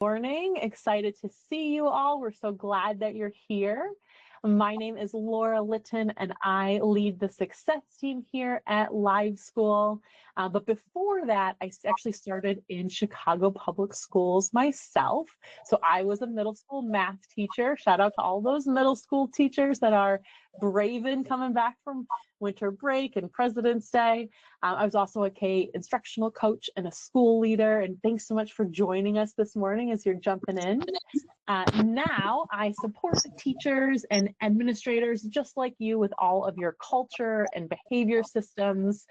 Morning. Excited to see you all. We're so glad that you're here. My name is Laura Litton, and I lead the success team here at LiveSchool. But before that, I actually started in Chicago Public Schools myself. So I was a middle school math teacher. Shout out to all those middle school teachers that are braving coming back from winter break and President's Day. I was also a K instructional coach and a school leader. And thanks so much for joining us this morning as you're jumping in. Now I support teachers and administrators just like you with all of your culture and behavior systems.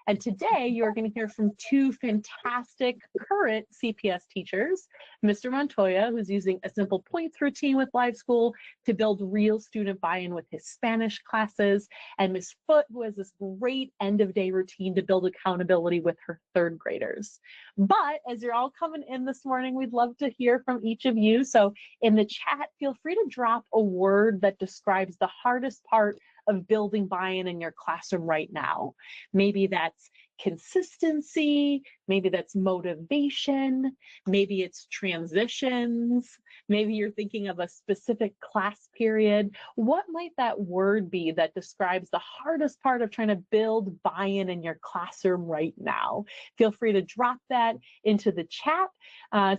And today you're going to hear from two fantastic current CPS teachers, Mr. Montoya, who's using a simple points routine with LiveSchool to build real student buy-in with his Spanish classes, and Ms. Foote, who has this great end-of-day routine to build accountability with her third graders. But as you're all coming in this morning, we'd love to hear from each of you. So in the chat, feel free to drop a word that describes the hardest part of building buy-in in your classroom right now. Maybe that's consistency, maybe that's motivation, maybe it's transitions, maybe you're thinking of a specific class period. What might that word be that describes the hardest part of trying to build buy-in in your classroom right now? Feel free to drop that into the chat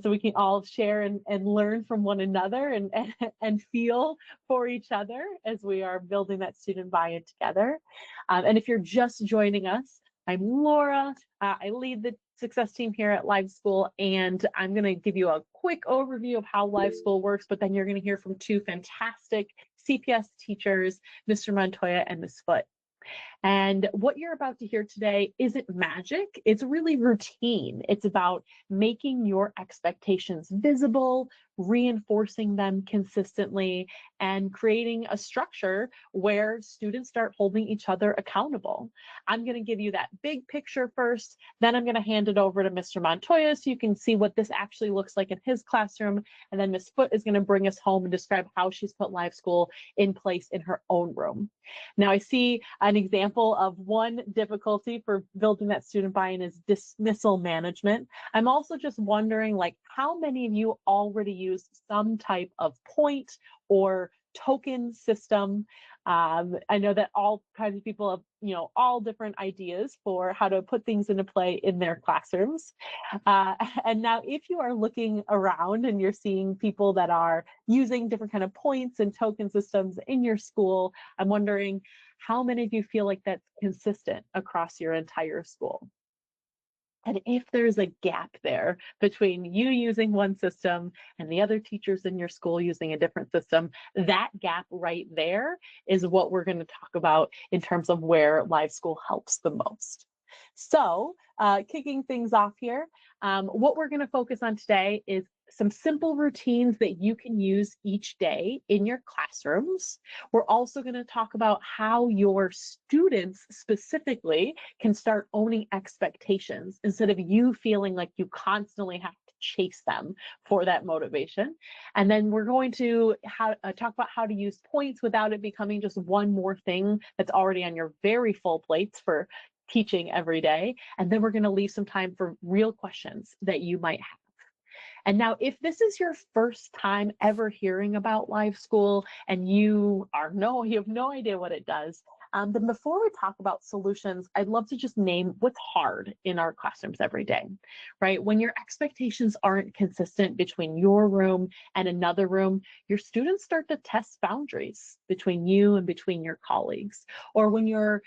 so we can all share and learn from one another and feel for each other as we are building that student buy-in together. And if you're just joining us, I'm Laura. I lead the success team here at LiveSchool, and I'm going to give you a quick overview of how LiveSchool works, but then you're going to hear from two fantastic CPS teachers, Mr. Montoya and Ms. Foote. And what you're about to hear today isn't magic, it's really routine. It's about making your expectations visible, reinforcing them consistently, and creating a structure where students start holding each other accountable. I'm going to give you that big picture first, then I'm going to hand it over to Mr. Montoya so you can see what this actually looks like in his classroom, and then Ms. Foote is going to bring us home and describe how she's put LiveSchool in place in her own room. Now I see an example of one difficulty for building that student buy-in is dismissal management. I'm also just wondering, like, how many of you already use some type of point or token system? I know that all kinds of people have, all different ideas for how to put things into play in their classrooms. And now if you are looking around and you're seeing people that are using different kind of points and token systems in your school, I'm wondering how many of you feel like that's consistent across your entire school? And if there's a gap there between you using one system and the other teachers in your school using a different system, that gap right there is what we're going to talk about in terms of where LiveSchool helps the most. So kicking things off here, what we're going to focus on today is some simple routines that you can use each day in your classrooms. We're also going to talk about how your students specifically can start owning expectations instead of you feeling like you constantly have to chase them for that motivation. And then we're going to talk about how to use points without it becoming just one more thing that's already on your very full plates for teaching every day. And then we're going to leave some time for real questions that you might have. And now, if this is your first time ever hearing about LiveSchool and you have no idea what it does, then before we talk about solutions, I'd love to just name what's hard in our classrooms every day, right? When your expectations aren't consistent between your room and another room, your students start to test boundaries between you and between your colleagues. Or when you're,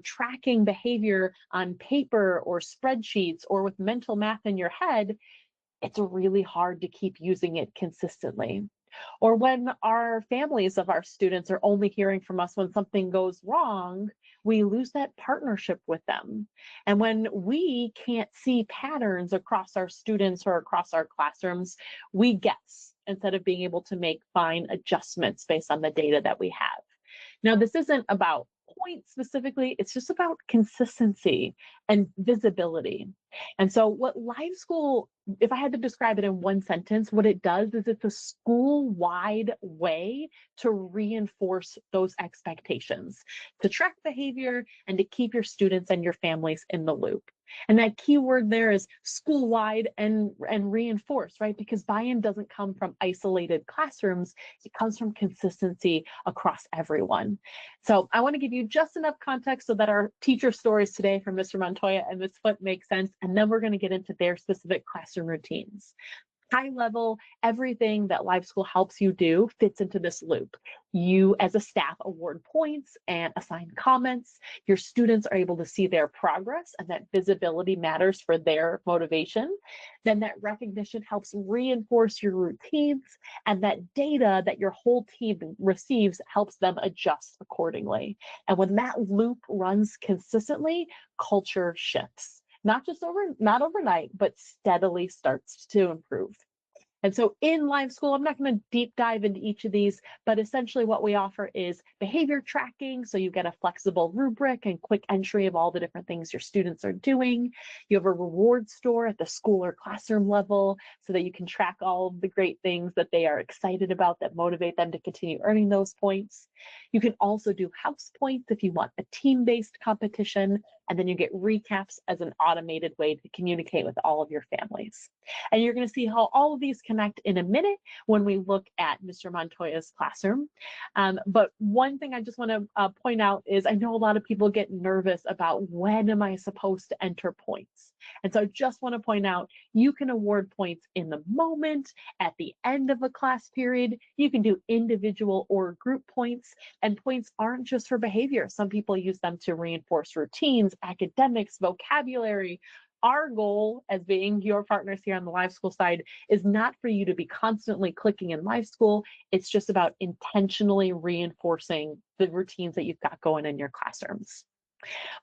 tracking behavior on paper or spreadsheets or with mental math in your head, it's really hard to keep using it consistently. Or when our families of our students are only hearing from us when something goes wrong, we lose that partnership with them. And when we can't see patterns across our students or across our classrooms, we guess instead of being able to make fine adjustments based on the data that we have. Now, this isn't about points specifically, it's just about consistency and visibility. And so what LiveSchool, if I had to describe it in one sentence, what it does is it's a school-wide way to reinforce those expectations, to track behavior and to keep your students and your families in the loop. And that key word there is school-wide and reinforce, right? Because buy-in doesn't come from isolated classrooms, it comes from consistency across everyone. So I want to give you just enough context so that our teacher stories today from Mr. Montoya and Ms. Foote make sense, and then we're going to get into their specific classroom routines. High level, everything that LiveSchool helps you do fits into this loop. You as a staff award points and assign comments. Your students are able to see their progress, and that visibility matters for their motivation. Then that recognition helps reinforce your routines, and that data that your whole team receives helps them adjust accordingly. And when that loop runs consistently, culture shifts. Not overnight, but steadily starts to improve. And so in LiveSchool, I'm not going to deep dive into each of these, but essentially what we offer is behavior tracking. So you get a flexible rubric and quick entry of all the different things your students are doing. You have a reward store at the school or classroom level so that you can track all of the great things that they are excited about that motivate them to continue earning those points. You can also do house points if you want a team-based competition, and then you get recaps as an automated way to communicate with all of your families. And you're going to see how all of these connect in a minute when we look at Mr. Montoya's classroom. But one thing I just want to point out is I know a lot of people get nervous about when am I supposed to enter points. And so I just want to point out you can award points in the moment, at the end of a class period. You can do individual or group points, and points aren't just for behavior. Some people use them to reinforce routines, academics, vocabulary. Our goal as being your partners here on the LiveSchool side is not for you to be constantly clicking in LiveSchool. It's just about intentionally reinforcing the routines that you've got going in your classrooms.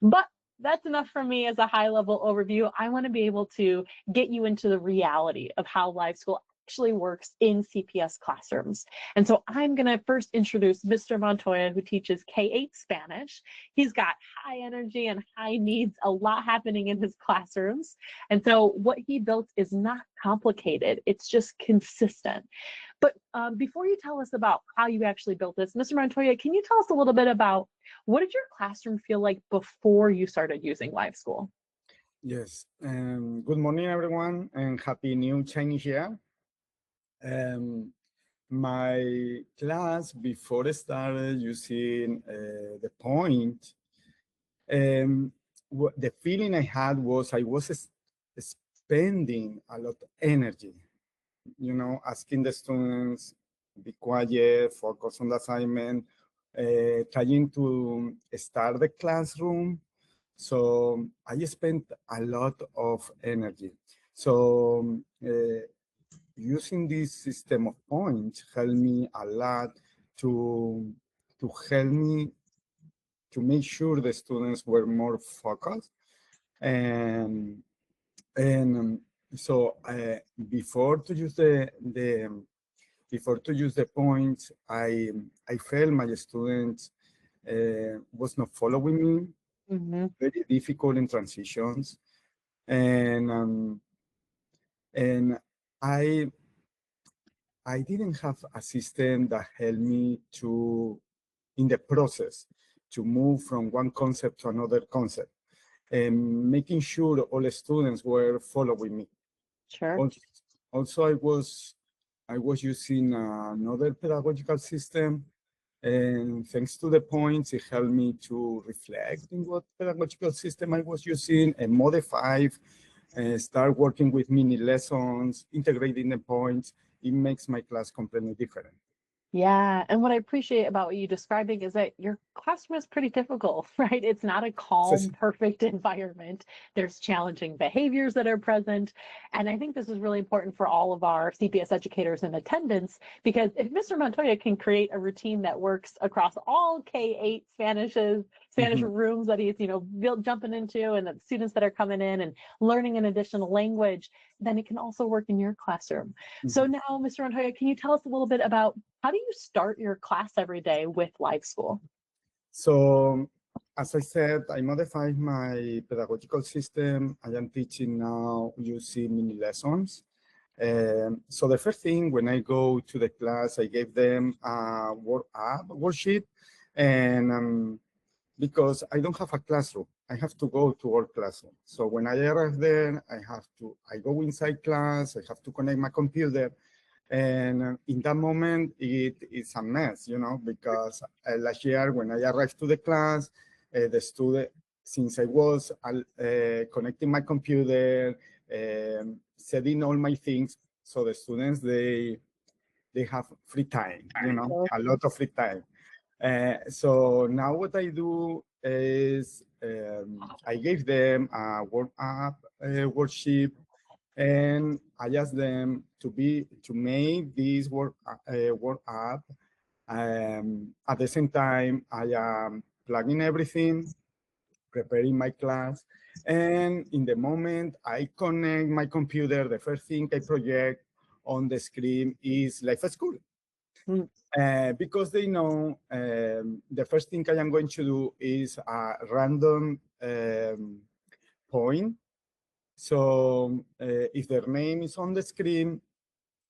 But that's enough for me as a high-level overview. I want to be able to get you into the reality of how LiveSchool actually works in CPS classrooms. And so I'm going to first introduce Mr. Montoya, who teaches K-8 Spanish. He's got high energy and high needs, a lot happening in his classrooms. And so what he built is not complicated, it's just consistent. But before you tell us about how you actually built this, Mr. Montoya, can you tell us a little bit about what did your classroom feel like before you started using LiveSchool? Yes, good morning, everyone, and happy new Chinese year. My class before started using the point, the feeling I had was I was spending a lot of energy, you know, asking the students, be quiet, focus on the assignment, trying to start the classroom. So I spent a lot of energy. So using this system of points helped me a lot to help me to make sure the students were more focused. And so before to use the points, I felt my students was not following me. Mm-hmm. Very difficult in transitions, and I didn't have a system that helped me to, in the process, to move from one concept to another concept, and making sure all the students were following me. Sure. Also, I was using another pedagogical system, and thanks to the points, it helped me to reflect in what pedagogical system I was using and modify, start working with mini lessons, integrating the points. It makes my class completely different. Yeah, and what I appreciate about what you're describing is that your classroom is pretty difficult, right? It's not a calm, perfect environment. There's challenging behaviors that are present. And I think this is really important for all of our CPS educators in attendance, because if Mr. Montoya can create a routine that works across all K-8 Spanish rooms that he's, jumping into, and the students that are coming in and learning an additional language, then it can also work in your classroom. So now, Mr. Montoya, can you tell us a little bit about how do you start your class every day with LiveSchool? So as I said, I modified my pedagogical system. I am teaching now using mini lessons. So the first thing when I go to the class, I gave them a worksheet, and because I don't have a classroom, I have to go to our classroom. So when I arrive there, I go inside class, I have to connect my computer. And in that moment, it is a mess, because last year when I arrived to the class, the student, since I was connecting my computer, setting all my things, so the students, they have free time, a lot of free time. So now what I do is I gave them a worksheet, and I asked them to make this work app. At the same time, I am plugging everything, preparing my class, and in the moment I connect my computer, the first thing I project on the screen is LiveSchool. Because they know the first thing I am going to do is a random point. So if their name is on the screen,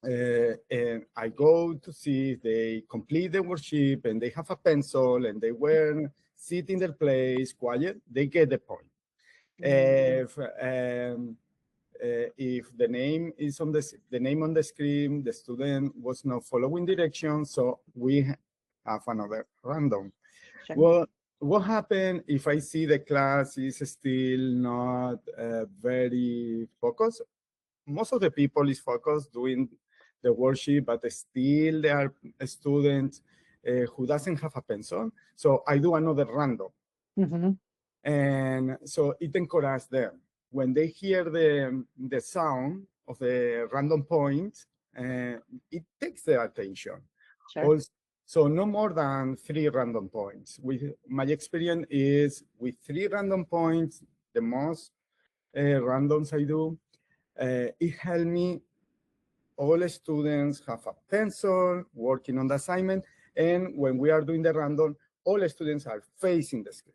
and I go to see if they complete the worksheet and they have a pencil and they were sit in their place, quiet, they get the point. If the name is on the name on the screen, the student was not following directions, so we have another random. Sure. Well, what happened if I see the class is still not very focused? Most of the people is focused doing the worksheet, but still there are students who doesn't have a pencil. So I do another random. And so it encourages them. When they hear the sound of the random point, it takes their attention. Sure. Also, so no more than 3 random points. My experience is with 3 random points, the most randoms I do, it helped me. All students have a pencil working on the assignment, and when we are doing the random, all students are facing the screen.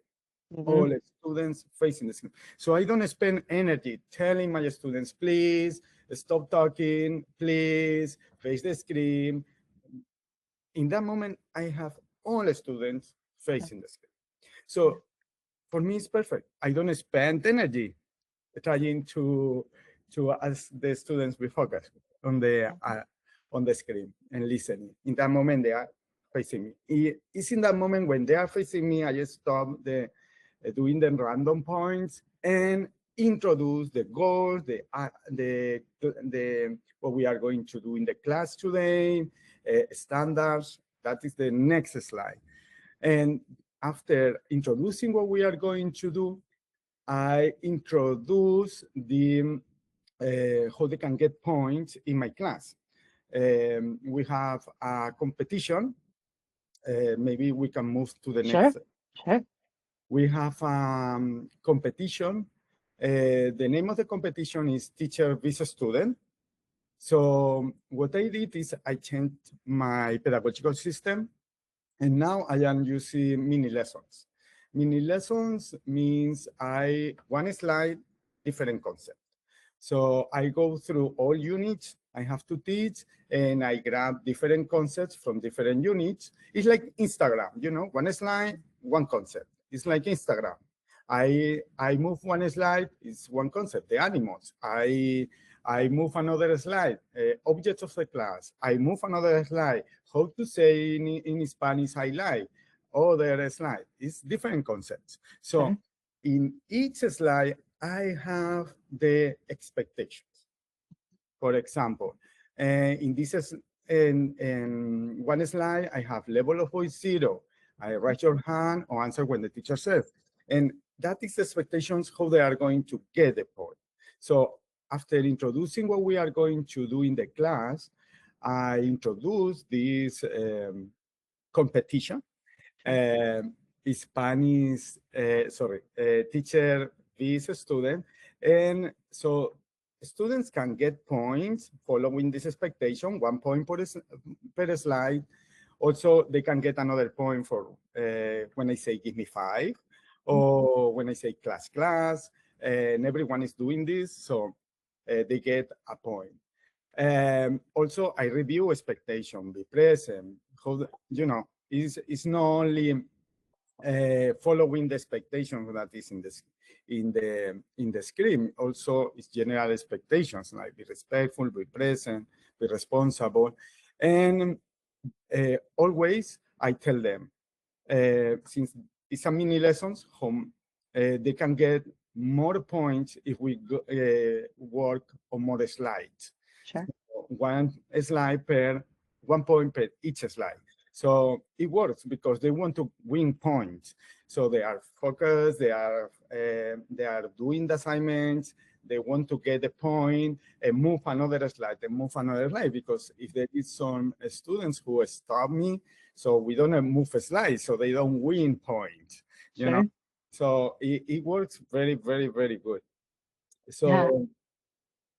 All students facing the screen. So I don't spend energy telling my students, please stop talking, please face the screen. In that moment, I have all students facing the screen. So for me, it's perfect. I don't spend energy trying to ask the students be focused on the screen and listening. In that moment, they are facing me. It's in that moment when they are facing me, I just stop doing the random points and introduce the goals, what we are going to do in the class today, standards. That is the next slide. And after introducing what we are going to do, I introduce the how they can get points in my class. We have a competition. Maybe we can move to the next. Sure. We have competition. The name of the competition is Teacher vs. Student. So what I did is I changed my pedagogical system, and now I am using mini lessons. Mini lessons means one slide, different concept. So I go through all units I have to teach, and I grab different concepts from different units. It's like Instagram, one slide, one concept. It's like Instagram. I move one slide, it's one concept, the animals. I move another slide, objects of the class. I move another slide, how to say in Spanish I like. Other slide, it's different concepts. So in each slide, I have the expectations. For example, in one slide, I have level of voice 0. I raise your hand or answer when the teacher says. And that is the expectations how they are going to get the point. So after introducing what we are going to do in the class, I introduce this competition. Spanish, teacher vs. student. And so students can get points following this expectation, 1 point per slide. Also, they can get another point for when I say give me 5, or when I say class, and everyone is doing this, so they get a point. Also, I review expectation, be present. It's not only following the expectation that is in the screen. Also, it's general expectations like be respectful, be present, be responsible, and always I tell them since it's a mini lessons home, they can get more points if we work on more slides. Sure. One slide per 1 point per each slide. So it works because they want to win points. So they are focused, they are doing the assignments, they want to get the point and move another slide and move another slide, because if there is some students who stop me, so we don't move a slide, so they don't win points, you know? Sure. So it works very, very, very good. Yeah. So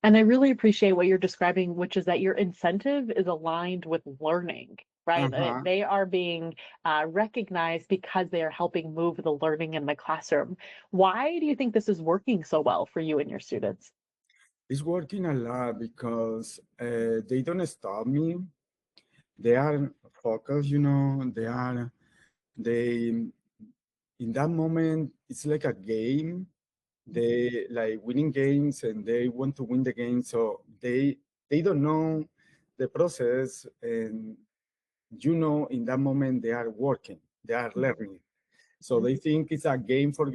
And I really appreciate what you're describing, which is that your incentive is aligned with learning, right? They are being recognized because they are helping move the learning in the classroom. Why do you think this is working so well for you and your students? it's working a lot because they don't stop me. They are focused, they, in that moment, it's like a game. They like winning games and they want to win the game. So they don't know the process. And, in that moment, they are working, they are learning. So they think it's a game for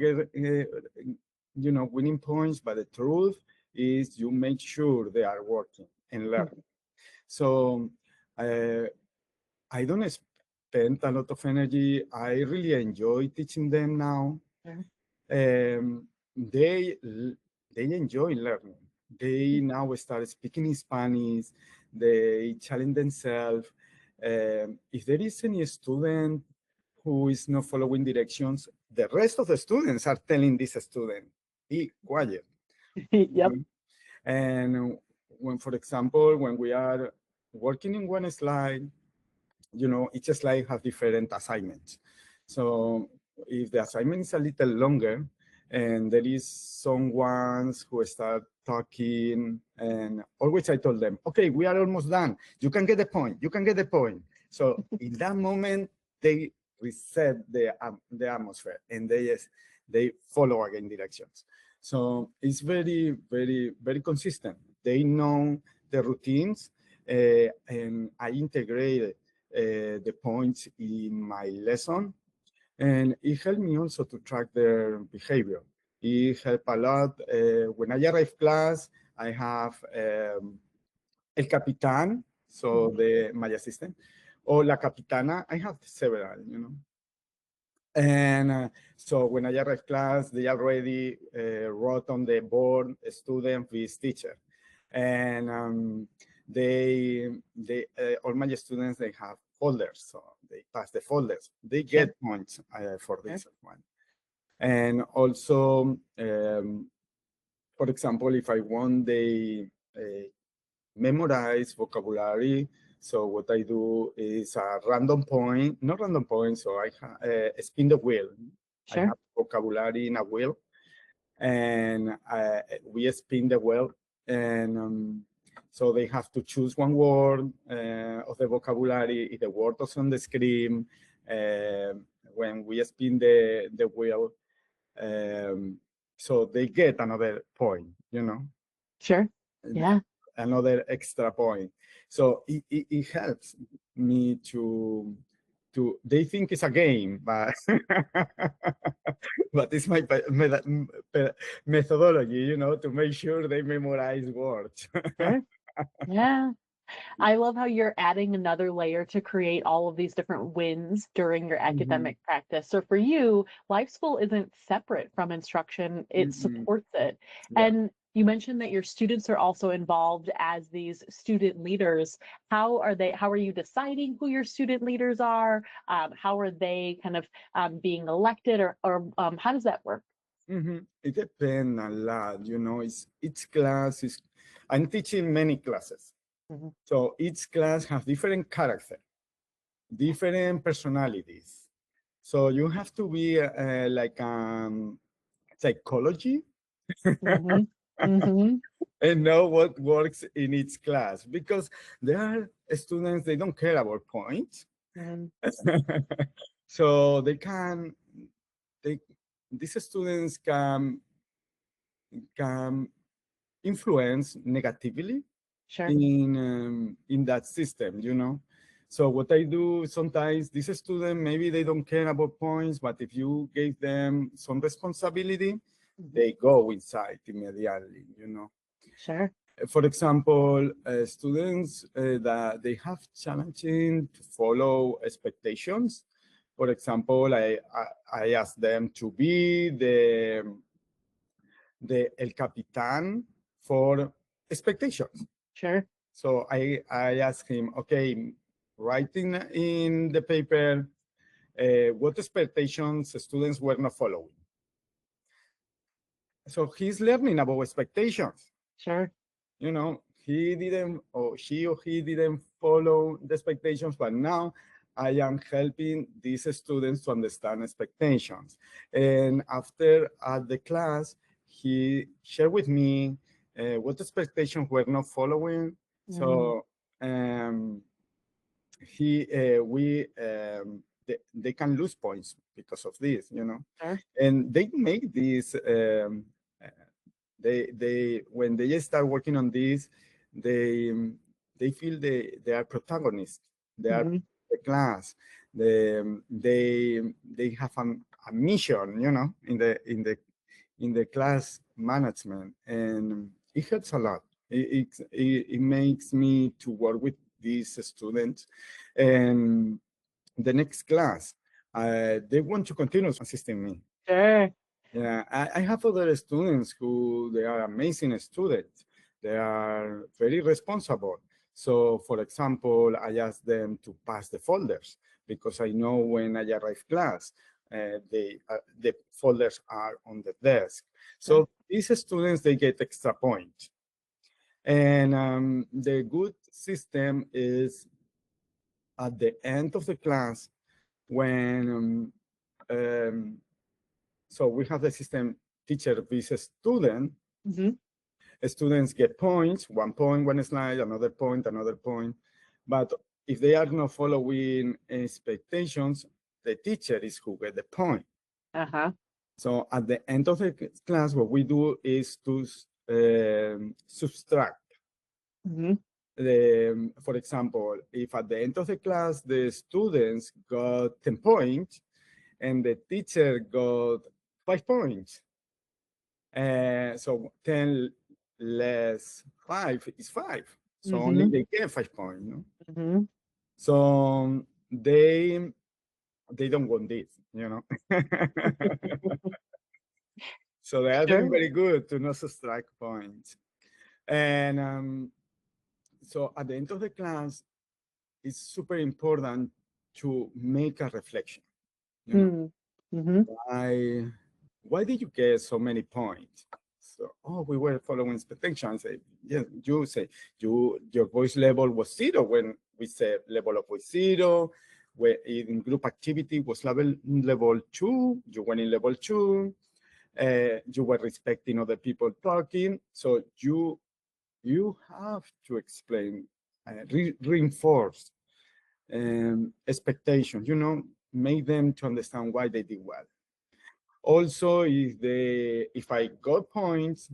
winning points, but the truth is you make sure they are working and learning. So I don't spend a lot of energy. I really enjoy teaching them now. Um, they enjoy learning. They now start speaking Spanish. They challenge themselves. If there is any student who is not following directions, the rest of the students are telling this student, be quiet. Yep. And when, for example, when we are working in one slide, each slide has different assignments. So if the assignment is a little longer and there is someone who start talking, and always I told them, okay, we are almost done. You can get the point. You can get the point. So in that moment, they reset the atmosphere and they follow again directions. So it's very, very, very consistent. They know the routines, and I integrate the points in my lesson, and it helped me also to track their behavior. It helped a lot. When I arrive class, I have el capitán, so my assistant, or la capitana. I have several. And so when I arrive class, they already wrote on the board student with teacher. And all my students, they have folders, so they pass the folders. They get points for this one. And also, for example, if I want they memorize vocabulary, so what I do is a random point, not random point, so I spin the wheel. I have vocabulary in a wheel, and we spin the wheel, and so they have to choose one word of the vocabulary. If the word is on the screen, when we spin the wheel, so they get another point, Sure. Yeah. Another extra point. So it helps me to they think it's a game, but but it's my methodology, to make sure they memorize words. Sure. Yeah. I love how you're adding another layer to create all of these different wins during your academic practice. So for you, life school isn't separate from instruction, it supports it. Yeah. And you mentioned that your students are also involved as these student leaders. How are you deciding who your student leaders are? How are they kind of being elected, or how does that work? It depends a lot, each class is, I'm teaching many classes. So each class has different character, different personalities. So you have to be like psychology Mm-hmm. Mm-hmm. and know what works in each class, because there are students, they don't care about points. Mm-hmm. So they these students can influence negatively Sure. in that system, you know. So what I do sometimes, this student, maybe they don't care about points, but if you gave them some responsibility, Mm-hmm. they go inside immediately, you know. Sure. For example, students that they have challenging to follow expectations. For example, I ask them to be the el capitán for expectations. Sure. So I asked him, okay, writing in the paper what expectations students were not following. So he's learning about expectations. Sure. You know, he didn't, or she or he didn't follow the expectations, but now I am helping these students to understand expectations. And after at the class, he shared with me what expectations were not following. Mm-hmm. So they can lose points because of this, you know. Sure. And they make this uh, they when they start working on this, they they feel they are protagonists, they are Mm-hmm. the class, they have a mission, you know, in the class management, and it helps a lot. It makes me to work with these students, and the next class, they want to continue assisting me. Sure. Yeah, I have other students who they are amazing students. They are very responsible. So, for example, I ask them to pass the folders because I know when I arrive class, the folders are on the desk. Sure. So these students, they get extra points. And the good system is at the end of the class when so we have the system teacher versus student. Mm-hmm. Students get points, 1 point, one slide, another point, another point. But if they are not following expectations, the teacher is who get the point. Uh-huh. So at the end of the class, what we do is to subtract. Mm-hmm. For example, if at the end of the class, the students got 10 points and the teacher got 5 points, so 10 less 5 is 5. So only Mm-hmm. they get 5 points. No? Mm-hmm. So they don't want this, you know. So they are doing Sure. very good to not subtract points. And so at the end of the class, it's super important to make a reflection, you know. Mm-hmm. I why did you get so many points? So, oh, we were following expectations. Say, yeah, you say your voice level was 0 when we said level of voice 0. Where in group activity was level 2, you went in level 2. You were respecting other people talking. So you have to explain, reinforce expectations. You know, make them to understand why they did well. Also, if I got points,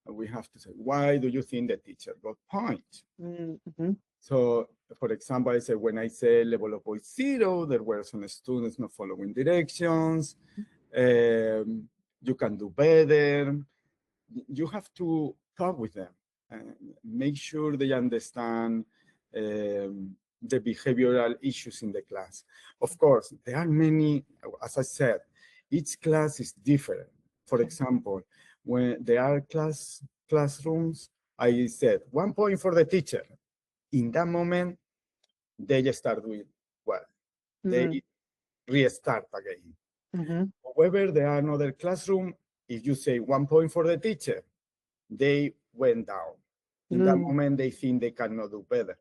we have to say, why do you think the teacher got points? Mm-hmm. So, for example, I said, when I say level of voice 0, there were some students not following directions. You can do better. You have to talk with them and make sure they understand the behavioral issues in the class. Of course, there are many, as I said, each class is different. For example, when there are classrooms, I said 1 point for the teacher. In that moment, they just start doing well. They restart again. Mm-hmm. However, there are another classroom. If you say 1 point for the teacher, they went down. In that Mm-hmm. moment, they think they cannot do better.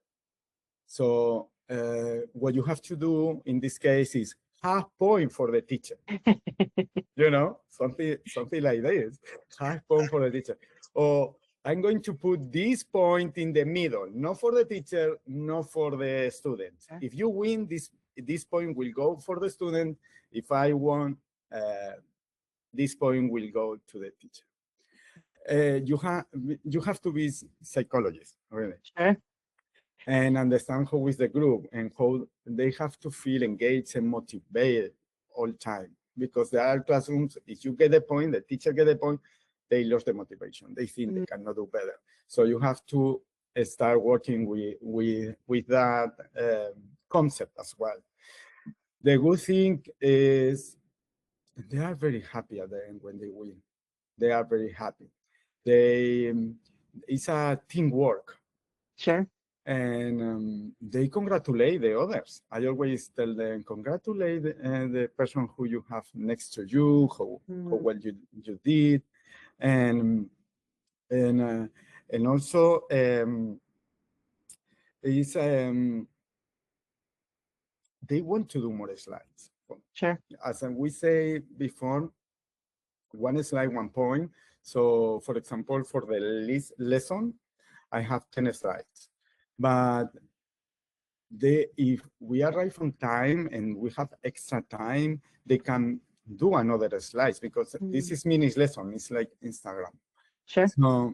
So what you have to do in this case is half point for the teacher. You know, something like this, half point for the teacher. Or I'm going to put this point in the middle, not for the teacher, not for the student. Okay. If you win, this point will go for the student. If I won, this point will go to the teacher. You have to be psychologist, really, Sure. and understand how is the group and how they have to feel engaged and motivated all time. Because there are classrooms, if you get the point, the teacher get the point, they lose the motivation. They think they cannot do better. So you have to start working with that concept as well. The good thing is they are very happy at the end when they win. They are very happy. It's a teamwork. Sure. And they congratulate the others. I always tell them, congratulate the person who you have next to you, how well you did, and also is they want to do more slides. Sure. As we say before, one slide, 1 point. So, for example, for the lesson, I have 10 slides. But if we arrive on time and we have extra time, they can do another slides because this is mini lesson. It's like Instagram. Sure. So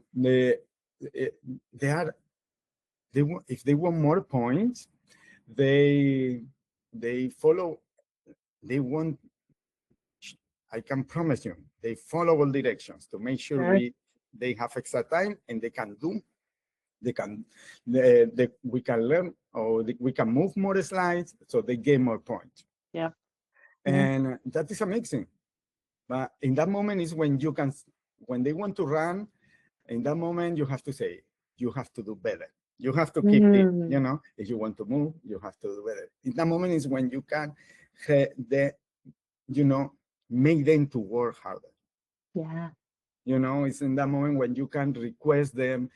if they want more points, they follow. They want. I can promise you, they follow all directions to make sure they have extra time and they can do. We can learn, or we can move more slides so they get more points. Yeah. And that is amazing. But in that moment is when when they want to run, in that moment you have to say, you have to do better. You have to keep it, you know, if you want to move, you have to do better. In that moment is when you can, make them to work harder. Yeah. You know, it's in that moment when you can request them,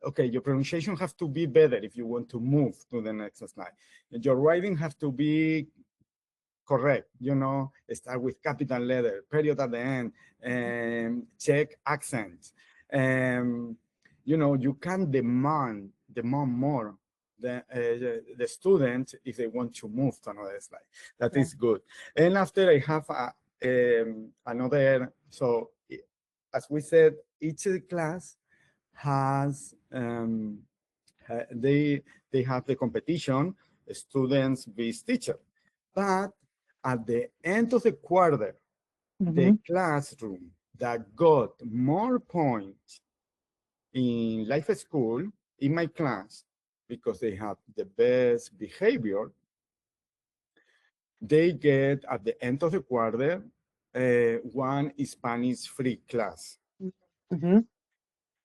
okay, your pronunciation has to be better if you want to move to the next slide. Your writing has to be correct, you know, start with capital letter, period at the end, and check accents. You know, you can demand more the students if they want to move to another slide. That is good. And after I have another, so as we said, each class has they have the competition, students vs teacher, but at the end of the quarter, the classroom that got more points in LiveSchool in my class because they have the best behavior, they get at the end of the quarter one Spanish free class.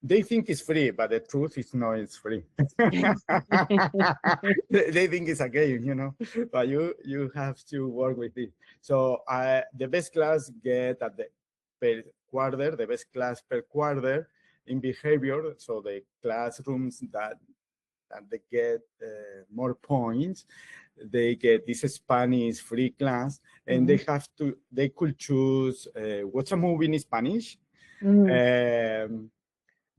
They think it's free, but the truth is no, it's free. They think it's a game, you know, but you have to work with it. So the best class get at the per quarter, the best class per quarter in behavior. So the classrooms that they get more points, they get this Spanish free class, and they could choose watch a movie in Spanish.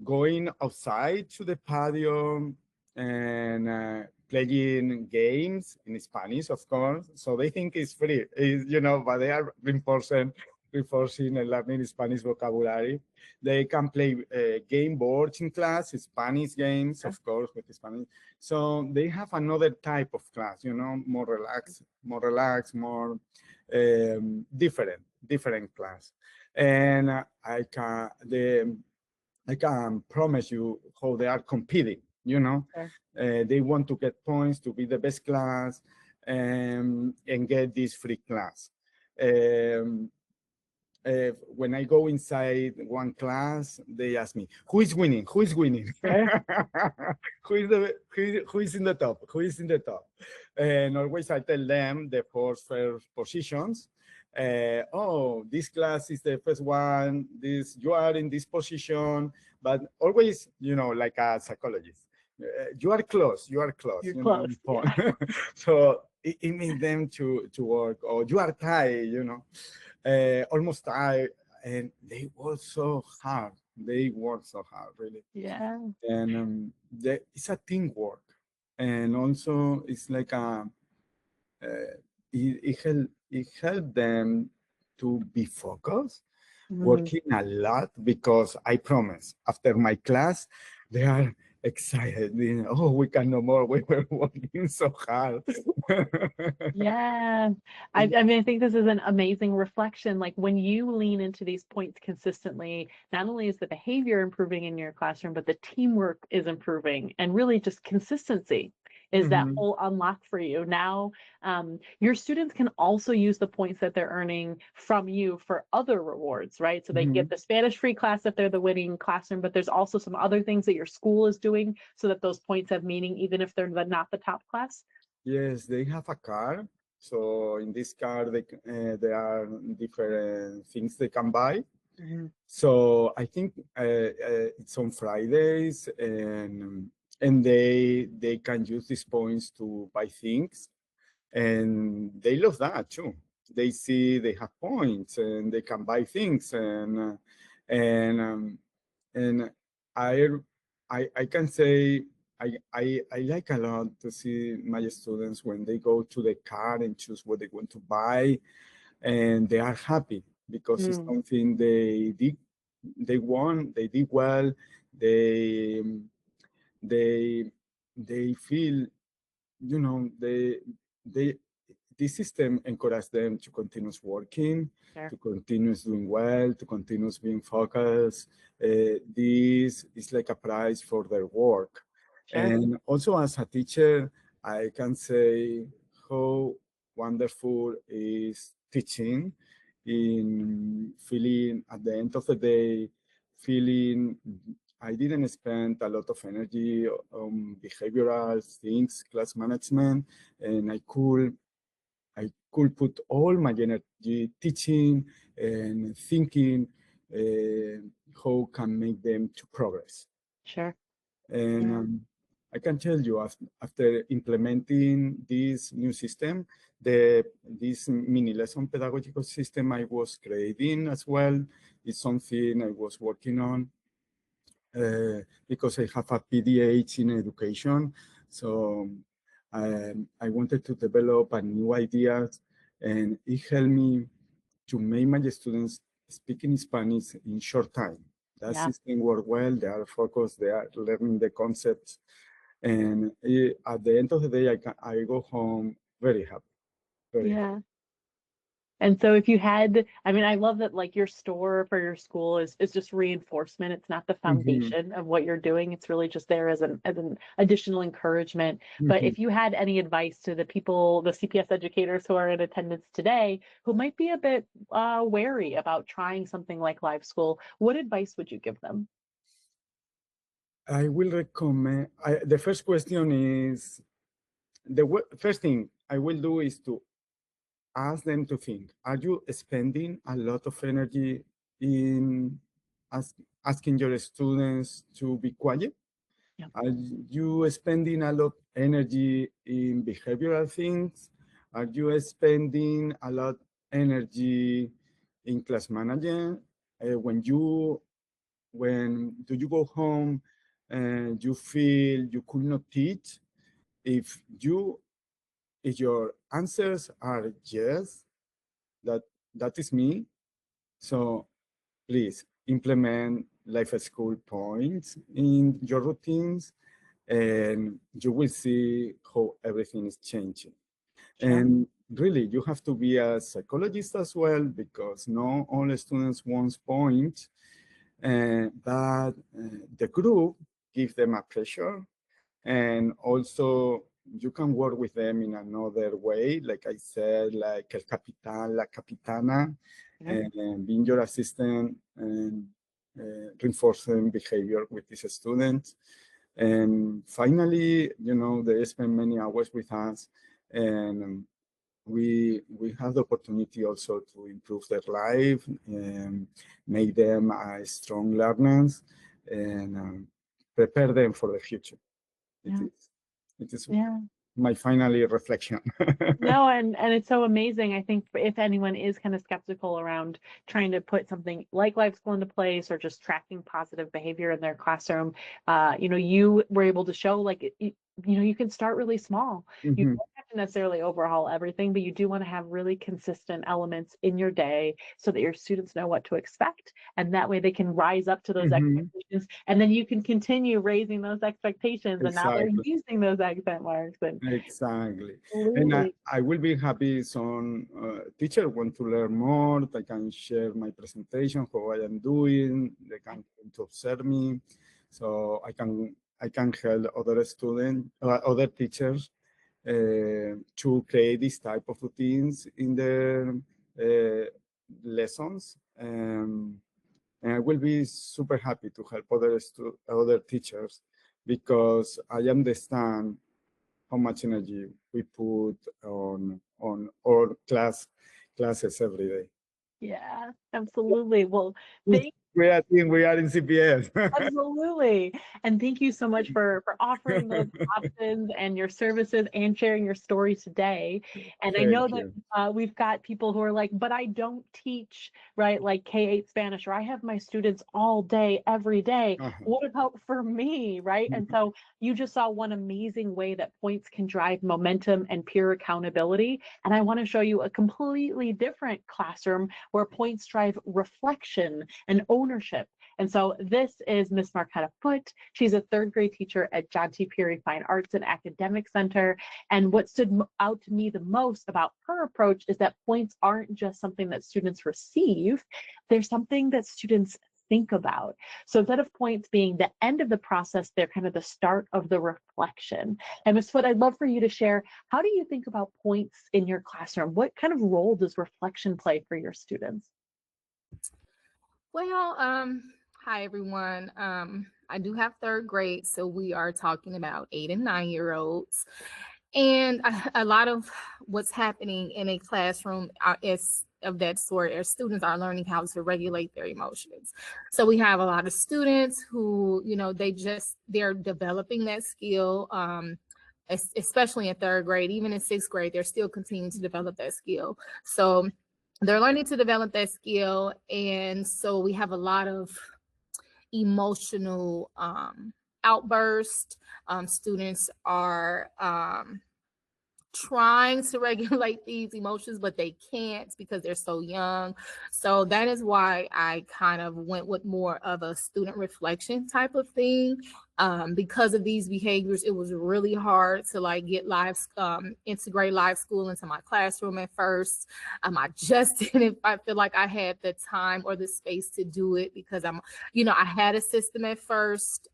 Going outside to the patio and playing games in Spanish, of course. So they think it's free, you know, but they are reinforcing and learning Spanish vocabulary. They can play game boards in class, Spanish games, of course, with Spanish. So they have another type of class, you know, more relaxed, more different class. And I can promise you how they are competing, you know. They want to get points to be the best class and get this free class. When I go inside one class, they ask me, who is winning? Who is winning? who is in the top? Who is in the top? And always I tell them the first positions. Oh, this class is the first one. You are in this position, but always, you know, like a psychologist. you are close, you are close, You're you know, close. phone. Yeah. So it makes them to work, or you are tired, you know, almost tired, and they work so hard. They work so hard, really. Yeah. And it's a teamwork, and also it's like it helped them to be focused, Mhm. working a lot, because I promise after my class they are excited. You know, oh, we can no more. We were working so hard. Yeah. I mean, I think this is an amazing reflection. Like when you lean into these points consistently, not only is the behavior improving in your classroom, but the teamwork is improving, and really just consistency is that Mhm. whole unlock for you. Now, your students can also use the points that they're earning from you for other rewards, right? So they get Mhm. the Spanish free class if they're the winning classroom, but there's also some other things that your school is doing so that those points have meaning, even if they're not the top class. Yes, they have a car. So in this car, there are different things they can buy. Mhm. So I think it's on Fridays, and they can use these points to buy things, and they love that too. They see they have points and they can buy things, and and I I can say I like a lot to see my students when they go to the car and choose what they want to buy, and they are happy because it's Mm, something they won, they did well, they they they feel, you know, they the system encourages them to continue working, sure, to continue doing well, to continue being focused. This is like a prize for their work. sure. And also as a teacher, I can say how wonderful is teaching, in feeling at the end of the day, feeling I didn't spend a lot of energy on behavioral things, class management, and I could put all my energy teaching and thinking how can make them to progress. Sure. And Yeah. I can tell you, after implementing this new system, this mini lesson pedagogical system I was creating as well is something I was working on because I have a PDH in education. So I wanted to develop a new ideas, and it helped me to make my students speak in Spanish in short time. That Yeah. system worked well. They are focused. They are learning the concepts, and at the end of the day, I go home very happy, very happy. Yeah. And so if you had, I mean, I love that like your store for your school is just reinforcement. It's not the Mhm, foundation of what you're doing. It's really just there as an additional encouragement. But mhm. if you had any advice to the people, the CPS educators who are in attendance today, who might be a bit wary about trying something like Live School, what advice would you give them? I will recommend. The first question is first thing I will do is to ask them to think, are you spending a lot of energy in ask, asking your students to be quiet? Yeah. Are you spending a lot of energy in behavioral things? Are you spending a lot energy in class management? When do you go home and you feel you could not teach? If you if your answers are yes, that that is me. So please implement life school points in your routines, and you will see how everything is changing. Sure. And really, you have to be a psychologist as well, because not all students want points, but the group gives them a pressure, and also you can work with them in another way, like I said, like el capitán, la capitana, Yeah. and being your assistant and reinforcing behavior with these students. And finally, you know, they spend many hours with us, and we have the opportunity also to improve their life and make them strong learners, and prepare them for the future. It is Yeah. my final reflection. No, and it's so amazing. I think if anyone is kind of skeptical around trying to put something like LiveSchool into place or just tracking positive behavior in their classroom, you were able to show you can start really small. You Mhm, don't have to necessarily overhaul everything, but you do want to have really consistent elements in your day so that your students know what to expect, and that way they can rise up to those mhm. expectations, and then you can continue raising those expectations, and now they're Exactly. using those accent marks. And Exactly. And absolutely. I will be happy some teacher want to learn more. They can share my presentation, how I am doing. They can come to observe me. So I can help other students, other teachers to create this type of routines in their lessons. And I will be super happy to help other teachers because I understand how much energy we put on our classes every day. Yeah, absolutely. Well, thank I think we are in CPS. absolutely. And thank you so much for offering those options and your services and sharing your story today. And I know Thank that you. we've got people who are like, but I don't teach, right? Like K-8 Spanish, or I have my students all day, every day. Uh-huh. What about for me, right? And so you just saw one amazing way that points can drive momentum and peer accountability. And I want to show you a completely different classroom where points drive reflection and ownership. And so this is Miss Marquetta Foote. She's a third grade teacher at John T. Peary Fine Arts and Academic Center. And what stood out to me the most about her approach is that points aren't just something that students receive, they're something that students think about. So instead of points being the end of the process, they're kind of the start of the reflection. And Ms. Foote, I'd love for you to share, how do you think about points in your classroom? What kind of role does reflection play for your students? Well, hi everyone. I do have third grade, so we are talking about 8 and 9-year-olds. And a lot of what's happening in a classroom is of that sort, as students are learning how to regulate their emotions. So we have a lot of students who, they're developing that skill, especially in third grade. Even in sixth grade, they're still continuing to develop that skill. So they're learning to develop that skill. And so we have a lot of emotional outbursts. Students are trying to regulate these emotions, but they can't because they're so young. So that is why I kind of went with more of a student reflection type of thing. Because of these behaviors, it was really hard to get integrate LiveSchool into my classroom at first. I just didn't, I feel like I had the time or the space to do it because I had a system at first.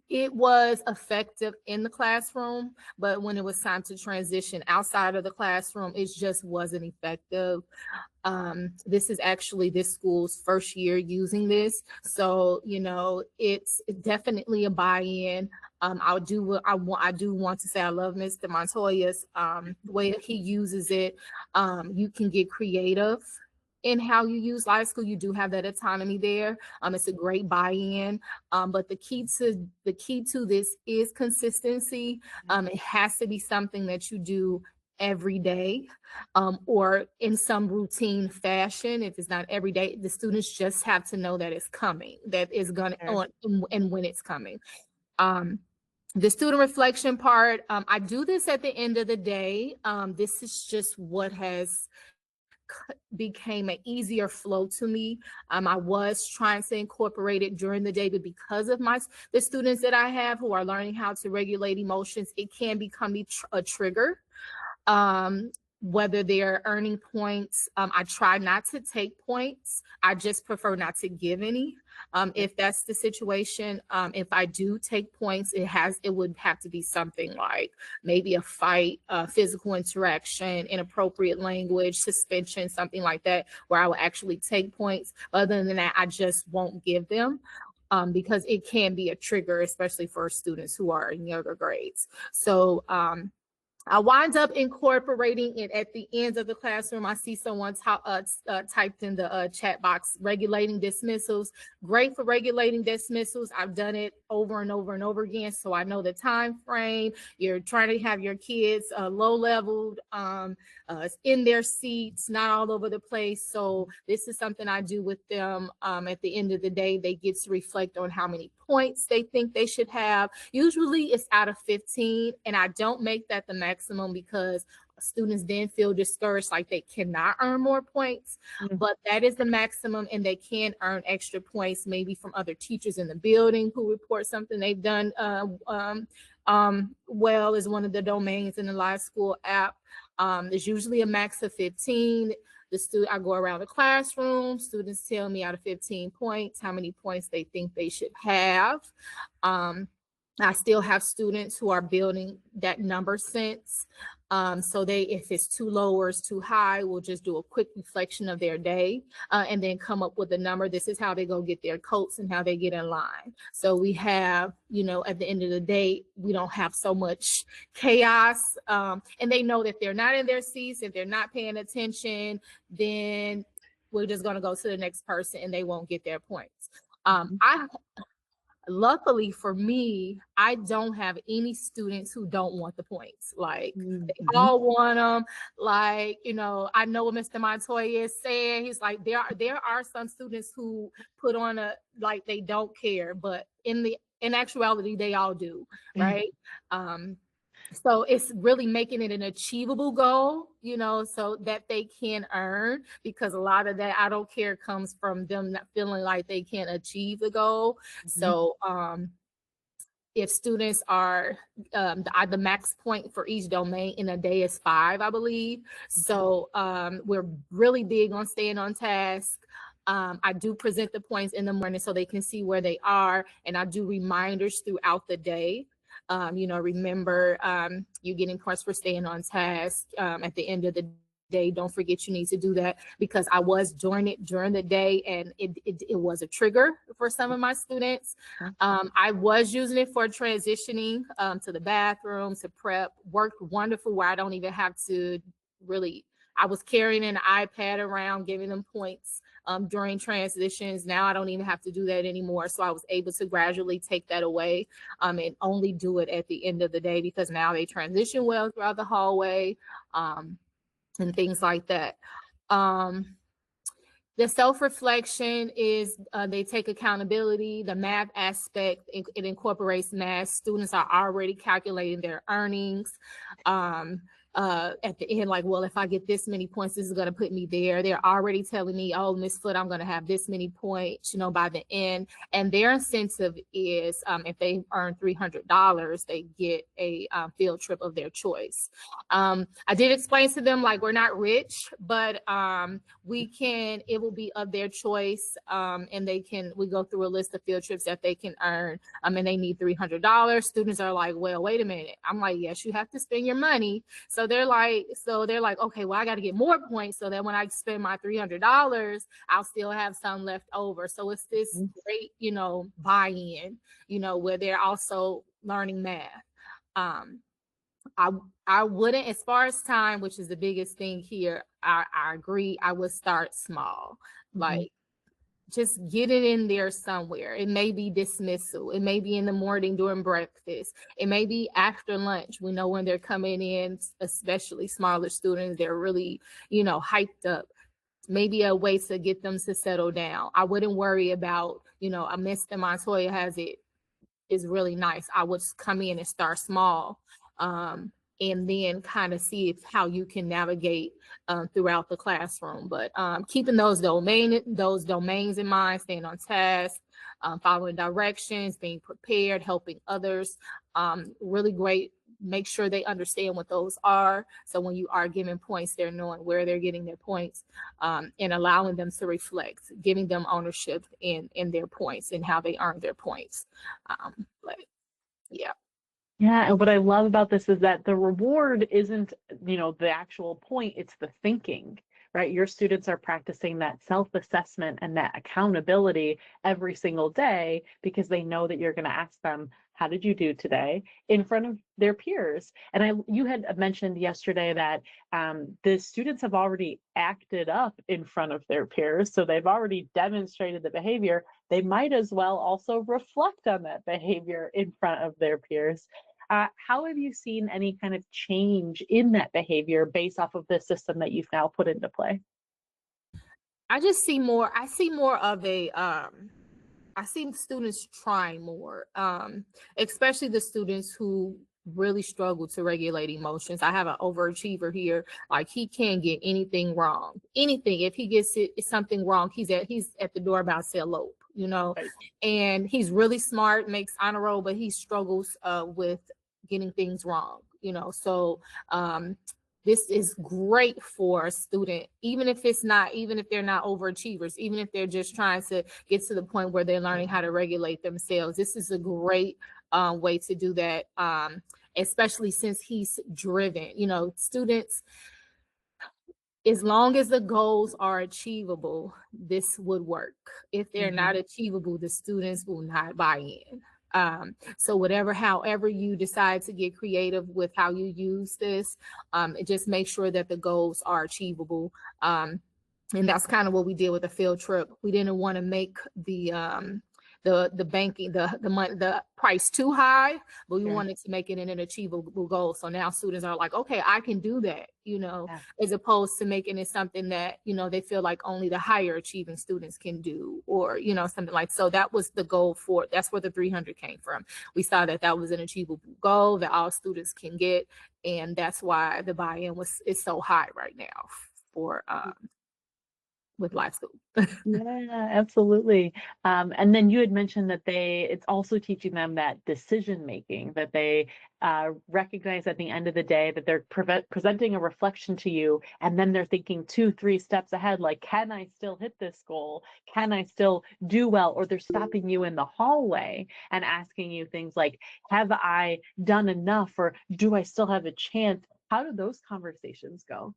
It was effective in the classroom, but when it was time to transition outside of the classroom, it just wasn't effective. This is actually this school's first year using this. So, it's definitely a buy-in. I do want to say I love Mr. Montoya's way he uses it. You can get creative in how you use LiveSchool. You do have that autonomy there. It's a great buy-in. But the key to this is consistency. It has to be something that you do every day, or in some routine fashion. If it's not every day, the students just have to know that it's coming, that is going on, and when it's coming. The student reflection part, I do this at the end of the day. This is just what has became an easier flow to me. I was trying to incorporate it during the day, but because of the students that I have who are learning how to regulate emotions, it can become a trigger. Whether they're earning points, I try not to take points. I just prefer not to give any. If that's the situation, if I do take points, it would have to be something like maybe a fight, physical interaction, inappropriate language, suspension, something like that, where I would actually take points. Other than that, I just won't give them. Because it can be a trigger, especially for students who are in younger grades. So I wind up incorporating it at the end of the classroom. I see someone typed in the chat box, regulating dismissals. Great for regulating dismissals. I've done it over and over and over again, so I know the time frame. You're trying to have your kids low leveled, in their seats, not all over the place. So this is something I do with them. At the end of the day, they get to reflect on how many points they think they should have. Usually it's out of 15, and I don't make that the maximum because students then feel discouraged, like they cannot earn more points. But that is the maximum, and they can earn extra points, maybe from other teachers in the building who report something they've done well, is one of the domains in the LiveSchool app. There's usually a max of 15. I go around the classroom, students tell me out of 15 points, how many points they think they should have. I still have students who are building that number sense. So if it's too low or it's too high, we'll just do a quick reflection of their day and then come up with a number. This is how they go get their coats and how they get in line. So we have, at the end of the day, we don't have so much chaos. And they know that they're not in their seats, if they're not paying attention, then we're just going to go to the next person and they won't get their points. Luckily for me, I don't have any students who don't want the points. Like they all want them. Like, I know what Mr. Montoya is saying. He's like, there are some students who put on like they don't care, but in actuality, they all do, right? So it's really making it an achievable goal, so that they can earn, because a lot of that I don't care comes from them not feeling like they can't achieve the goal. So if students are, the max point for each domain in a day is 5, I believe. So we're really big on staying on task. I do present the points in the morning so they can see where they are, and I do reminders throughout the day. Remember, you're getting points for staying on task. At the end of the day, don't forget you need to do that, because I was doing it during the day, and it was a trigger for some of my students. I was using it for transitioning to the bathroom, to prep. Worked wonderful, where I don't even have to really, I was carrying an iPad around, giving them points during transitions. Now I don't even have to do that anymore. So I was able to gradually take that away and only do it at the end of the day, because now they transition well throughout the hallway and things like that. The self-reflection is they take accountability. The math aspect, it incorporates math. Students are already calculating their earnings. At the end, like, well, if I get this many points, this is going to put me there. They're already telling me, oh, Miss Foot, I'm going to have this many points, by the end. And their incentive is if they earn $300, they get a field trip of their choice. I did explain to them, like, we're not rich, but it will be of their choice. And we go through a list of field trips that they can earn. And they need $300. Students are like, well, wait a minute. I'm like, yes, you have to spend your money. So they're like, okay, well, I got to get more points so that when I spend my $300, I'll still have some left over. So it's this great, buy-in, where they're also learning math. I wouldn't, as far as time, which is the biggest thing here, I agree. I would start small, like just get it in there somewhere. It may be dismissal. It may be in the morning during breakfast. It may be after lunch. We know when they're coming in, especially smaller students, they're really, hyped up. Maybe a way to get them to settle down. I wouldn't worry about, a Mr. Montoya has it is really nice. I would come in and start small. And then kind of see how you can navigate throughout the classroom. But keeping those domains in mind, staying on task, following directions, being prepared, helping others, really great. Make sure they understand what those are. So when you are giving points, they're knowing where they're getting their points, and allowing them to reflect, giving them ownership in their points and how they earn their points. But yeah. Yeah, and what I love about this is that the reward isn't, the actual point, it's the thinking, right? Your students are practicing that self-assessment and that accountability every single day because they know that you're going to ask them, how did you do today, in front of their peers? And you had mentioned yesterday that the students have already acted up in front of their peers, so they've already demonstrated the behavior. They might as well also reflect on that behavior in front of their peers. How have you seen any kind of change in that behavior based off of the system that you've now put into play? I see more of a I see students trying more, especially the students who really struggle to regulate emotions. I have an overachiever here. Like, he can't get anything wrong. Anything. If he gets something wrong, he's at the door about to elope, you know. Right. And he's really smart, makes honor roll, but he struggles with getting things wrong, you know. So this is great for a student, even if they're not overachievers, even if they're just trying to get to the point where they're learning how to regulate themselves. This is a great way to do that, especially since he's driven. You know, students, as long as the goals are achievable, this would work. If they're not achievable, the students will not buy in. So however you decide to get creative with how you use this, just make sure that the goals are achievable. And that's kind of what we did with the field trip. We didn't want to make the banking, the money, the price too high, but we wanted to make it an achievable goal. So now students are like, okay, I can do that, you know, as opposed to making it something that, you know, they feel like only the higher achieving students can do, or, you know, something like. So that was the goal that's where the 300 came from. We saw that was an achievable goal that all students can get, and that's why the buy-in is so high right now for with LiveSchool. Yeah, absolutely. And then you had mentioned that it's also teaching them that decision making, that they recognize at the end of the day that they're presenting a reflection to you, and then they're thinking 2-3 steps ahead, like, can I still hit this goal? Can I still do well? Or they're stopping you in the hallway and asking you things like, have I done enough? Or do I still have a chance? How do those conversations go?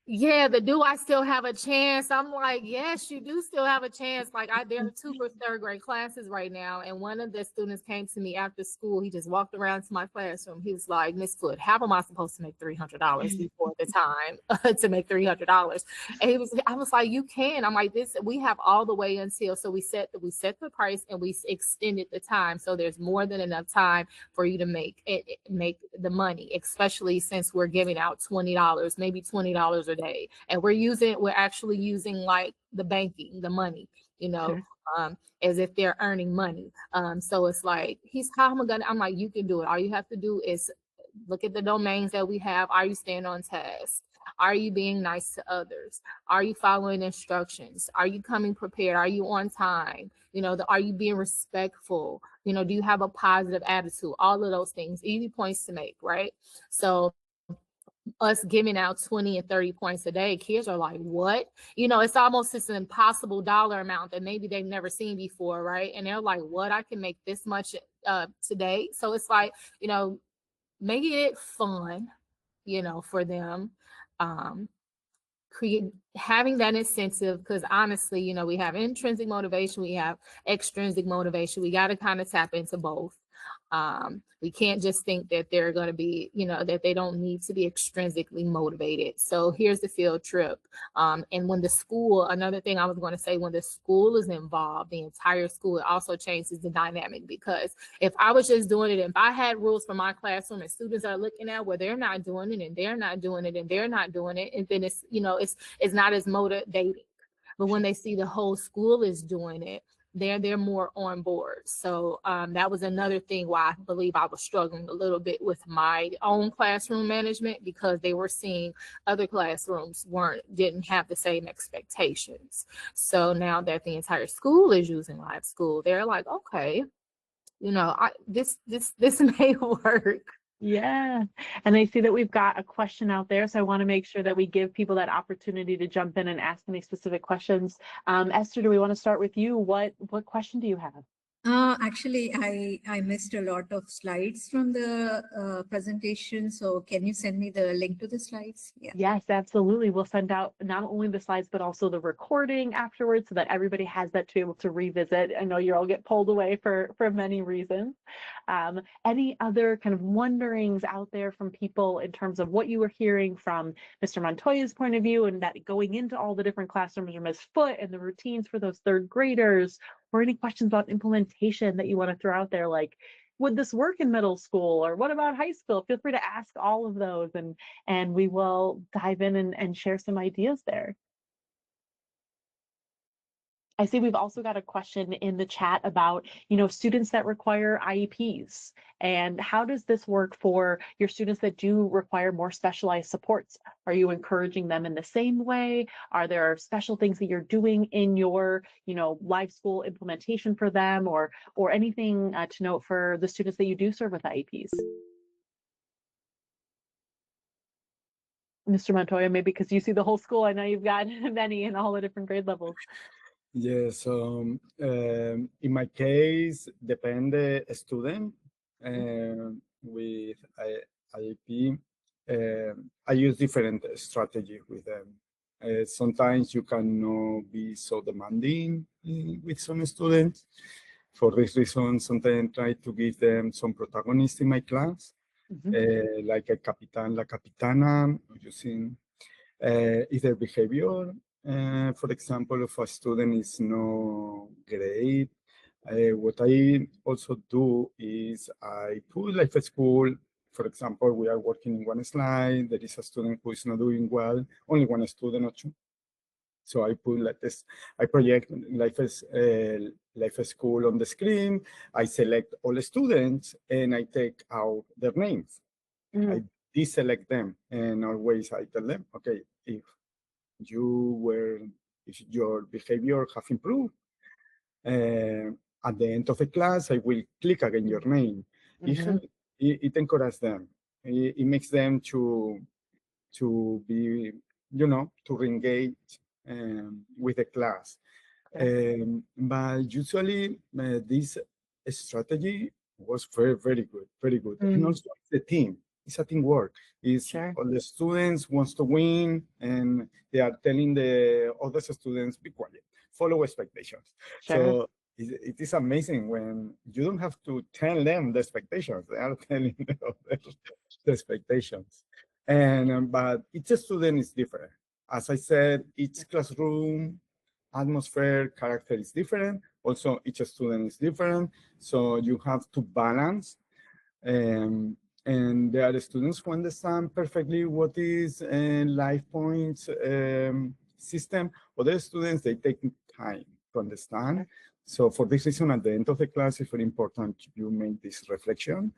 Yeah, do I still have a chance? I'm like, yes, you do still have a chance. Like, there are 2 for 3rd grade classes right now, and one of the students came to me after school. He just walked around to my classroom. He was like, Miss Foot, how am I supposed to make $300 before the time to make $300? And I was like, you can. I'm like, we have all the way until. So we set the price and we extended the time, so there's more than enough time for you to make the money, especially since we're giving out $20, maybe $20 a day, and we're actually using like the banking, the money, you know, as if they're earning money. So it's like, I'm like, you can do it. All you have to do is look at the domains that we have. Are you staying on task? Are you being nice to others? Are you following instructions? Are you coming prepared? Are you on time? You know, are you being respectful? You know, do you have a positive attitude? All of those things, easy points to make, right? So us giving out 20 and 30 points a day, kids are like, what? You know, it's almost just an impossible dollar amount that maybe they've never seen before, right? And they're like, what? I can make this much today. So it's like, you know, making it fun, you know, for them. Having that incentive, because honestly, you know, we have intrinsic motivation, we have extrinsic motivation. We got to kind of tap into both. We can't just think that they're going to be, you know, that they don't need to be extrinsically motivated. So here's the field trip. And another thing I was going to say, when the school is involved, the entire school, it also changes the dynamic, because if I was just doing it, if I had rules for my classroom and students are looking at where they're not doing it and they're not doing it and they're not doing it, and then it's, you know, it's not as motivating. But when they see the whole school is doing it, they're more on board. So that was another thing why I believe I was struggling a little bit with my own classroom management, because they were seeing other classrooms didn't have the same expectations. So now that the entire school is using LiveSchool, they're like, okay, you know, this may work. Yeah. And I see that we've got a question out there, so I want to make sure that we give people that opportunity to jump in and ask any specific questions. Esther, do we want to start with you? What question do you have? Actually, I missed a lot of slides from the presentation. So can you send me the link to the slides? Yeah. Yes, absolutely. We'll send out not only the slides, but also the recording afterwards so that everybody has that to be able to revisit. I know you all get pulled away for many reasons. Any other kind of wonderings out there from people in terms of what you were hearing from Mr. Montoya's point of view and that going into all the different classrooms or Ms. Foote and the routines for those third graders, or any questions about implementation that you want to throw out there, like, would this work in middle school, or what about high school? Feel free to ask all of those, and we will dive in and share some ideas there. I see we've also got a question in the chat about, students that require IEPs, and how does this work for your students that do require more specialized supports? Are you encouraging them in the same way? Are there special things that you're doing in your, LiveSchool implementation for them, or anything to note for the students that you do serve with IEPs? Mr. Montoya, maybe because you see the whole school, I know you've got many in all the different grade levels. Yes, in my case, depend the student with IEP. I use different strategies with them. Sometimes you cannot be so demanding with some students. For this reason, sometimes I try to give them some protagonists in my class, like a capitan, la capitana, using is their behavior. For example, if a student is not great, what I also do is I put LiveSchool. For example, we are working in one slide. There is a student who is not doing well, only one student or two. So I put like this, I project LiveSchool on the screen. I select all the students and I take out their names. I deselect them, and always I tell them, okay, if your behavior have improved, at the end of the class, I will click again your name. It encourages them. It makes them to be, to engage with the class. But usually this strategy was very, very good, very good. And also the team. It's a teamwork. All the students wants to win, and they are telling the other students, be quiet, follow expectations. So it is amazing when you don't have to tell them the expectations. They are telling the expectations. And but each student is different. As I said, each classroom atmosphere, character is different. Also, each student is different. So you have to balance. And there are students who understand perfectly what is a life points system. Other students, they take time to understand. So for this reason, at the end of the class, it's very important you make this reflection,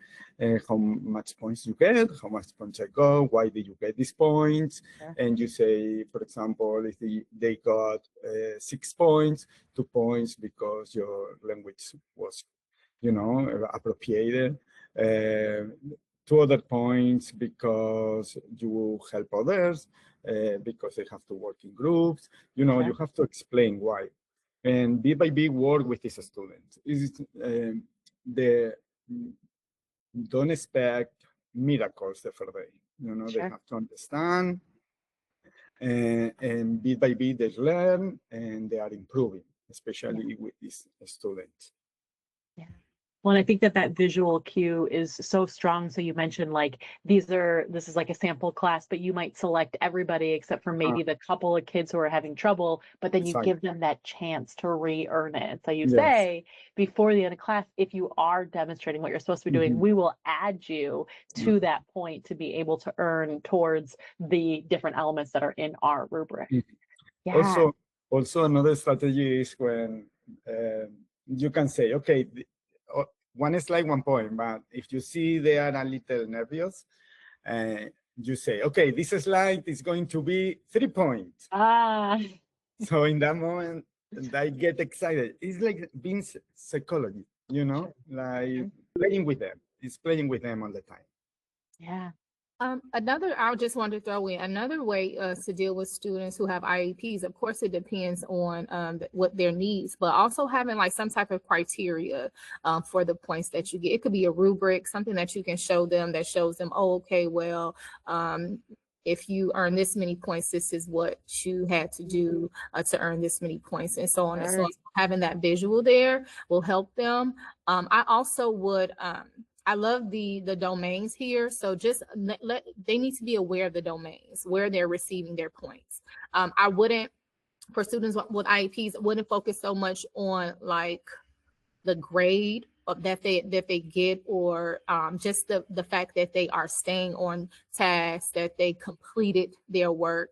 how much points you get, how much points I got, why did you get these points? And you say, for example, if they got 6 points, 2 points because your language was, appropriated. 2 other points because you will help others, because they have to work in groups. You have to explain why. And bit by bit work with these students. Don't expect miracles every day. They have to understand, and bit by bit they learn and they are improving, especially with these students. Well, and I think that visual cue is so strong. So you mentioned like this is like a sample class, but you might select everybody except for maybe the couple of kids who are having trouble, but then you give them that chance to re-earn it. So you say before the end of class, if you are demonstrating what you're supposed to be doing, we will add you to that point to be able to earn towards the different elements that are in our rubric. Also another strategy is when you can say, okay, one slide, 1 point, but if you see they are a little nervous, you say, okay, this slide is going to be 3 points. So in that moment, I get excited. It's like being psychology, like playing with them. It's playing with them all the time. Yeah. I just wanted to throw in another way to deal with students who have IEPs. Of course, it depends on what their needs, but also having like some type of criteria for the points that you get. It could be a rubric, something that you can show them that shows them, oh, okay, well, if you earn this many points, this is what you had to do to earn this many points, and so on and so on. Having that visual there will help them. I also would. I love the domains here. So just they need to be aware of the domains where they're receiving their points. I wouldn't, for students with IEPs, wouldn't focus so much on like the grade that they get, or just the fact that they are staying on task, that they completed their work,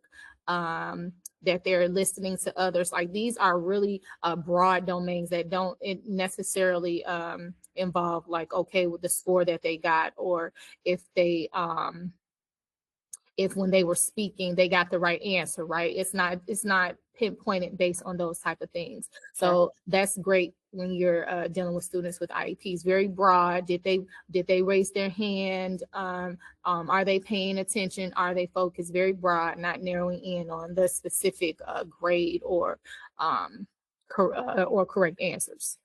that they're listening to others. Like these are really broad domains that don't necessarily involve like, okay, with the score that they got, or if they if when they were speaking they got the right answer, right? It's not pinpointed based on those type of things. So that's great when you're dealing with students with IEPs. Very broad. Did they raise their hand? Are they paying attention? Are they focused? Very broad, not narrowing in on the specific grade or correct answers.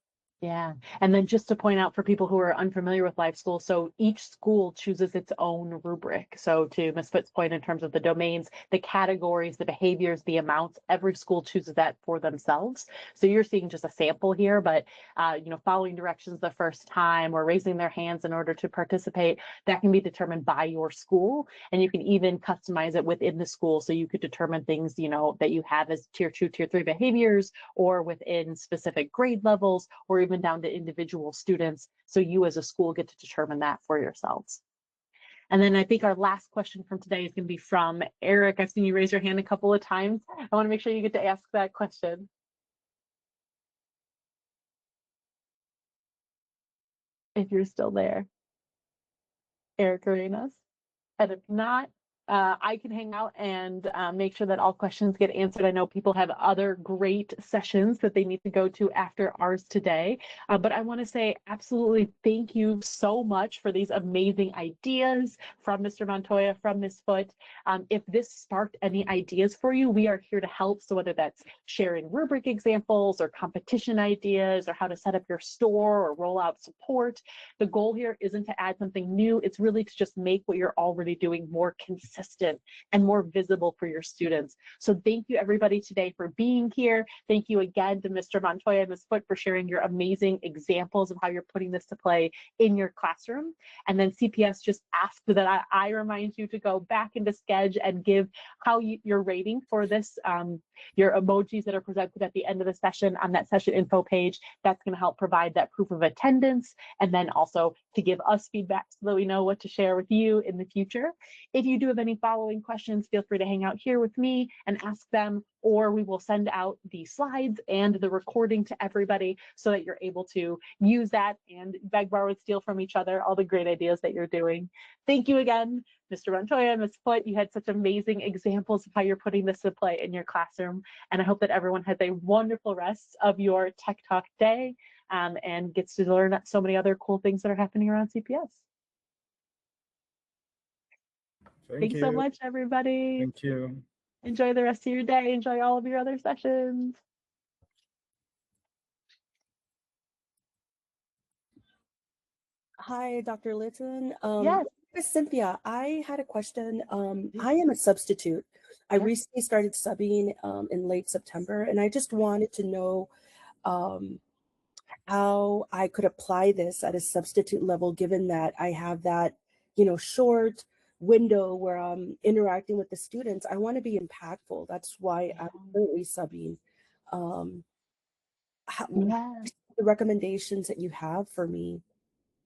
Yeah. And then just to point out for people who are unfamiliar with LiveSchool, so each school chooses its own rubric. So to Ms. Foot's point in terms of the domains, the categories, the behaviors, the amounts, every school chooses that for themselves. So you're seeing just a sample here, but following directions the first time or raising their hands in order to participate, that can be determined by your school. And you can even customize it within the school. So you could determine things, that you have as tier 2, tier 3 behaviors, or within specific grade levels, or even down to individual students. So you as a school get to determine that for yourselves. And then I think our last question from today is going to be from Eric. I've seen you raise your hand a couple of times. I want to make sure you get to ask that question. If you're still there, Eric Arenas. And if not, I can hang out and make sure that all questions get answered. I know people have other great sessions that they need to go to after ours today, but I want to say absolutely thank you so much for these amazing ideas from Mr. Montoya, from Ms. Foot. If this sparked any ideas for you, we are here to help. So whether that's sharing rubric examples or competition ideas or how to set up your store or roll out support, the goal here isn't to add something new. It's really to just make what you're already doing more consistent and more visible for your students. So thank you everybody today for being here. Thank you again to Mr. Montoya and Ms. Foot for sharing your amazing examples of how you're putting this to play in your classroom. And then CPS just asked that I remind you to go back into Schedule and give how you're rating for this, your emojis that are presented at the end of the session on that session info page. That's going to help provide that proof of attendance, and then also to give us feedback so that we know what to share with you in the future. If you do have any following questions, feel free to hang out here with me and ask them, or we will send out the slides and the recording to everybody so that you're able to use that and beg, borrow, and steal from each other all the great ideas that you're doing. Thank you again, Mr. Montoya and Ms. Foot. You had such amazing examples of how you're putting this to play in your classroom. And I hope that everyone has a wonderful rest of your Tech Talk day and gets to learn so many other cool things that are happening around CPS. Thanks so much, everybody. Thank you. Enjoy the rest of your day. Enjoy all of your other sessions. Hi, Dr. Litton. Yes. Cynthia, I had a question. I am a substitute. I recently started subbing in late September, and I just wanted to know how I could apply this at a substitute level, given that I have that, short window where I'm interacting with the students. I want to be impactful. That's why I'm currently subbing. The recommendations that you have for me?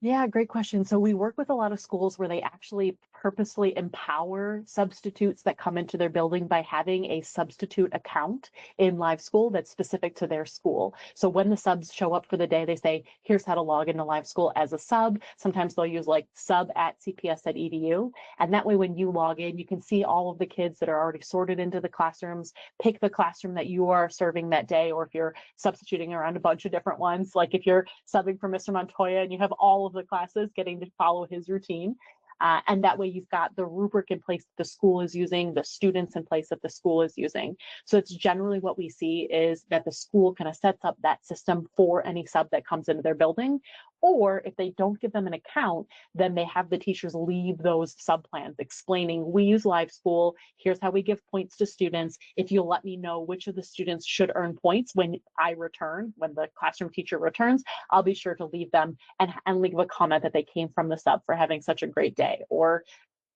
Yeah, great question. So we work with a lot of schools where they actually purposely empower substitutes that come into their building by having a substitute account in LiveSchool that's specific to their school. So when the subs show up for the day, they say, here's how to log into LiveSchool as a sub. Sometimes they'll use like sub@cps.edu. And that way, when you log in, you can see all of the kids that are already sorted into the classrooms, pick the classroom that you are serving that day, or if you're substituting around a bunch of different ones, like if you're subbing for Mr. Montoya and you have all of the classes, getting to follow his routine. And that way you've got the rubric in place that the school is using, the students in place that the school is using. So it's generally what we see is that the school kind of sets up that system for any sub that comes into their building. Or if they don't give them an account, then they have the teachers leave those sub plans explaining, we use LiveSchool, here's how we give points to students. If you'll let me know which of the students should earn points when I return, when the classroom teacher returns, I'll be sure to leave them and leave a comment that they came from the sub for having such a great day. Or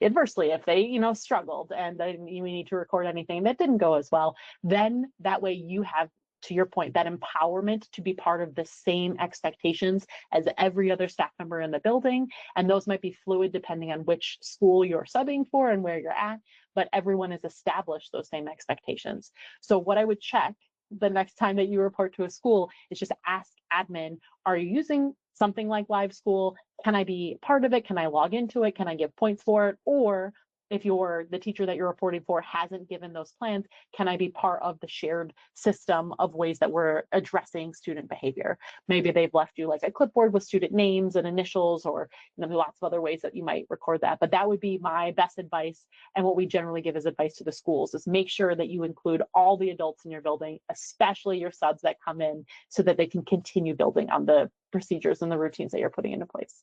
inversely, if they, struggled and then you need to record anything that didn't go as well, then that way you have, to your point, that empowerment to be part of the same expectations as every other staff member in the building. And those might be fluid depending on which school you're subbing for and where you're at, but everyone has established those same expectations. So what I would check the next time that you report to a school is just ask admin, are you using something like LiveSchool? Can I be part of it? Can I log into it? Can I give points for it? Or if the teacher that you're reporting for hasn't given those plans, can I be part of the shared system of ways that we're addressing student behavior? Maybe they've left you like a clipboard with student names and initials, or lots of other ways that you might record that. But that would be my best advice. And what we generally give as advice to the schools is make sure that you include all the adults in your building, especially your subs that come in, so that they can continue building on the procedures and the routines that you're putting into place.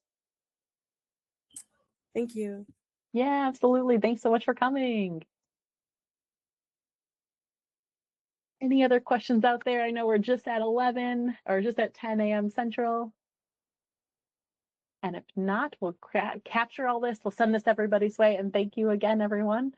Thank you. Yeah, absolutely. Thanks so much for coming. Any other questions out there? I know we're just at 11 or just at 10 a.m. Central. And if not, we'll capture all this. We'll send this everybody's way. And thank you again, everyone,